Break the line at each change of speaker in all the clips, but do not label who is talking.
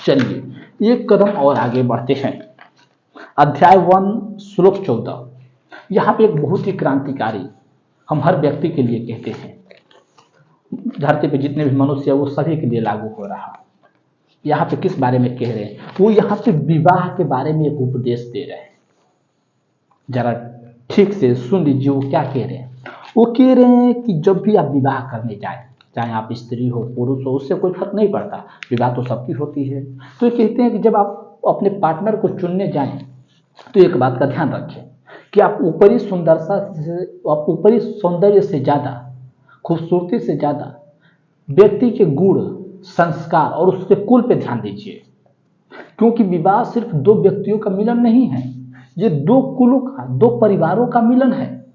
चलिए एक कदम और आगे बढ़ते हैं। अध्याय 1 श्लोक 14। यहाँ पे एक बहुत ही क्रांतिकारी हम हर व्यक्ति के लिए कहते हैं, धरती पे जितने भी मनुष्य है वो सभी के लिए लागू हो रहा। यहाँ पे किस बारे में कह रहे हैं? वो यहाँ पे विवाह के बारे में एक उपदेश दे रहे हैं। जरा ठीक से सुन लीजिए वो क्या कह रहे हैं। वो कह रहे हैं कि जब भी आप विवाह करने जाए, चाहे आप स्त्री हो पुरुष हो, उससे कोई फर्क नहीं पड़ता, विवाह तो सबकी होती है। तो ये कहते हैं कि जब आप अपने पार्टनर को चुनने जाएं तो एक बात का ध्यान रखें कि आप ऊपरी सौंदर्य से ज़्यादा, खूबसूरती से ज़्यादा व्यक्ति के गुण, संस्कार और उसके कुल पे ध्यान दीजिए। क्योंकि विवाह सिर्फ दो व्यक्तियों का मिलन नहीं है, ये दो कुलों का, दो परिवारों का मिलन है।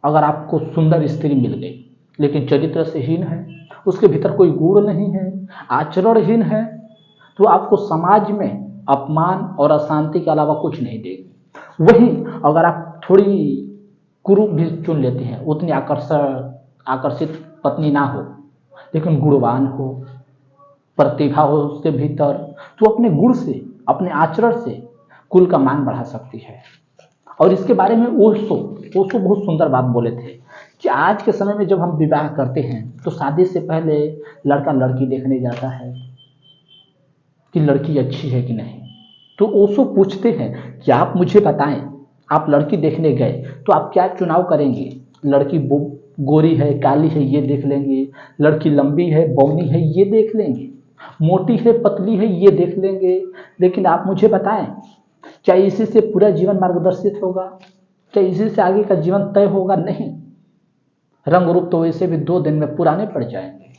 अगर आपको सुंदर स्त्री मिल गई लेकिन चरित्र से हीन है, उसके भीतर कोई गुण नहीं है, आचरणहीन है, तो आपको समाज में अपमान और अशांति के अलावा कुछ नहीं देगी। वहीं अगर आप थोड़ी कुरूप भी चुन लेते हैं, उतनी आकर्षित पत्नी ना हो लेकिन गुणवान हो, प्रतिभा हो उसके भीतर, तो अपने गुण से, अपने आचरण से कुल का मान बढ़ा सकती है। और इसके बारे में ओशो बहुत सुंदर बात बोले थे कि आज के समय में जब हम विवाह करते हैं तो शादी से पहले लड़का लड़की देखने जाता है कि लड़की अच्छी है कि नहीं। तो ओशो पूछते हैं कि आप मुझे बताएं, आप लड़की देखने गए तो आप क्या चुनाव करेंगे? लड़की गोरी है, काली है, ये देख लेंगे, लड़की लंबी है, बौनी है, ये देख लेंगे, मोटी है, पतली है, ये देख लेंगे। लेकिन आप मुझे बताएं, क्या इसी से पूरा जीवन मार्गदर्शित होगा? क्या इसी से आगे का जीवन तय होगा? नहीं। रंग रूप तो वैसे भी 2 दिन में पुराने पड़ जाएंगे।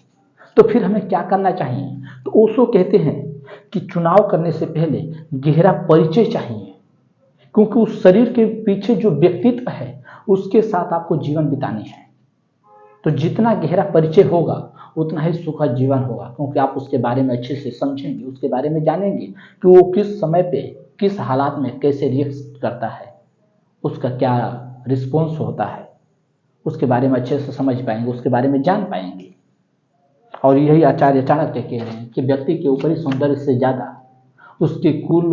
तो फिर हमें क्या करना चाहिए? तो ओशो कहते हैं कि चुनाव करने से पहले गहरा परिचय चाहिए, क्योंकि उस शरीर के पीछे जो व्यक्तित्व है उसके साथ आपको जीवन बितानी है। तो जितना गहरा परिचय होगा उतना ही सुखद जीवन होगा, क्योंकि आप उसके बारे में अच्छे से समझेंगे, उसके बारे में जानेंगे कि वो किस समय पे, किस हालात में कैसे रिएक्ट करता है, उसका क्या रिस्पॉन्स होता है, उसके बारे में अच्छे से समझ पाएंगे, उसके बारे में जान पाएंगे। और यही आचार्य चाणक्य कह रहे हैं कि व्यक्ति के ऊपरी सौंदर्य से ज़्यादा उसके कुल,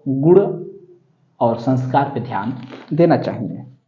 गुण और संस्कार पे ध्यान देना चाहिए।